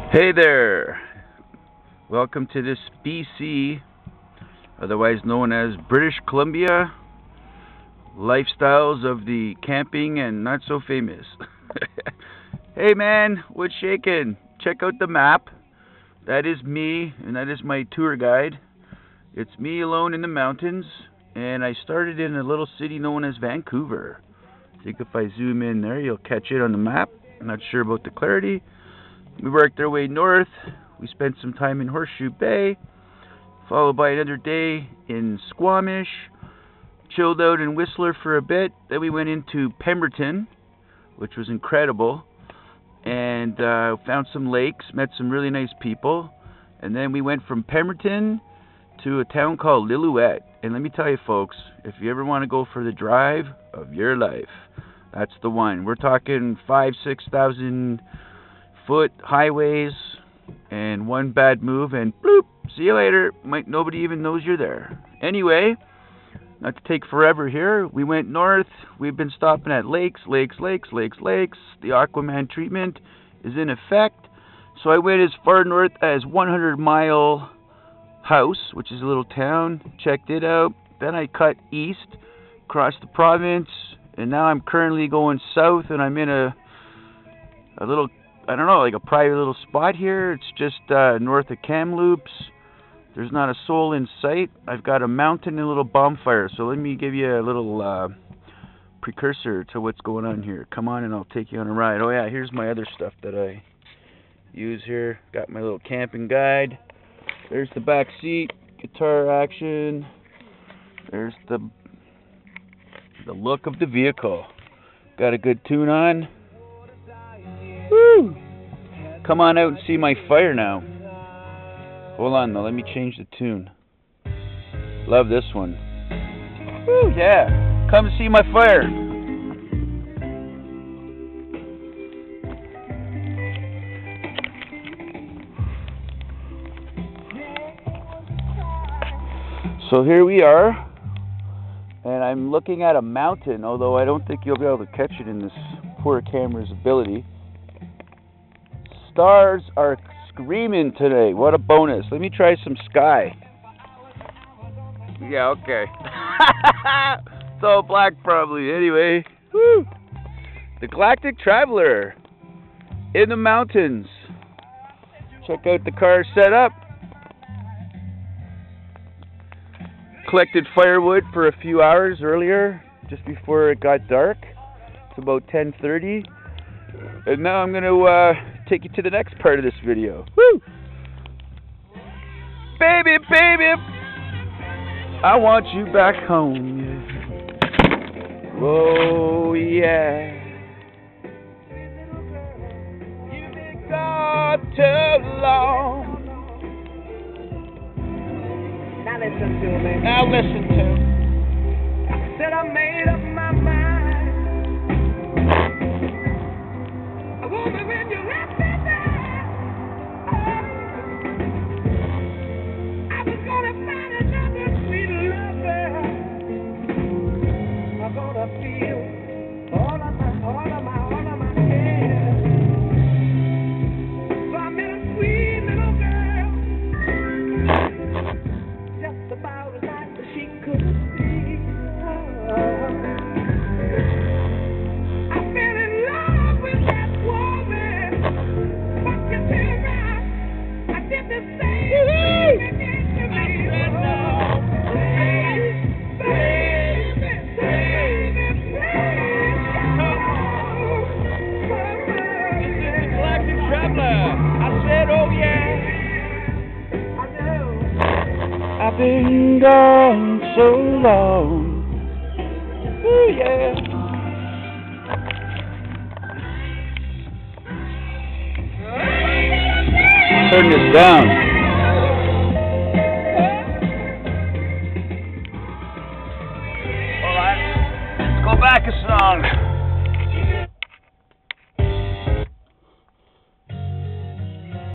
Hey there! Welcome to this BC, otherwise known as British Columbia, lifestyles of the camping and not so famous. Hey man, what's shaking? Check out the map. That is me, and that is my tour guide. It's me alone in the mountains, and I started in a little city known as Vancouver. I think if I zoom in there, you'll catch it on the map. I'm not sure about the clarity. We worked our way north. We spent some time in Horseshoe Bay, followed by another day in Squamish, chilled out in Whistler for a bit. Then we went into Pemberton, which was incredible, and found some lakes, met some really nice people. And then we went from Pemberton to a town called Lillooet. And let me tell you folks, if you ever want to go for the drive of your life, that's the one. We're talking 5,000-6,000 foot highways, and one bad move and bloop, see you later. Nobody even knows you're there. Anyway, not to take forever here, we went north. We've been stopping at lakes. The Aquaman treatment is in effect. So I went as far north as 100 Mile House, which is a little town. Checked it out. Then I cut east, across the province, and now I'm currently going south, and I'm in a little, I don't know, like a private little spot here. It's just north of Kamloops. There's not a soul in sight. I've got a mountain and a little bonfire. So let me give you a little precursor to what's going on here. Come on and I'll take you on a ride. Oh yeah, here's my other stuff that I use here. Got my little camping guide. There's the back seat, guitar action. There's the look of the vehicle. Got a good tune on. Woo! Come on out and see my fire now. Hold on though, let me change the tune. Love this one. Woo, yeah. Come see my fire. So here we are, and I'm looking at a mountain, although I don't think you'll be able to catch it in this poor camera's ability. Stars are screaming today. What a bonus. Let me try some sky. Yeah, okay. It's all black probably. Anyway. Woo. The Galactic Traveler in the mountains. Check out the car setup. Collected firewood for a few hours earlier, just before it got dark. It's about 10:30. And now I'm going to take you to the next part of this video. Woo! Baby, I want you back home. Yeah. Oh, yeah. You've been gone too long. Now listen to me. Now listen to me. I said I made up my mind. When you left me there, I was gonna find another sweet lover. I'm gonna feel all of my care. So I met a sweet little girl, just about as nice as she could be. I've been gone so long. Ooh, yeah. Turn this down.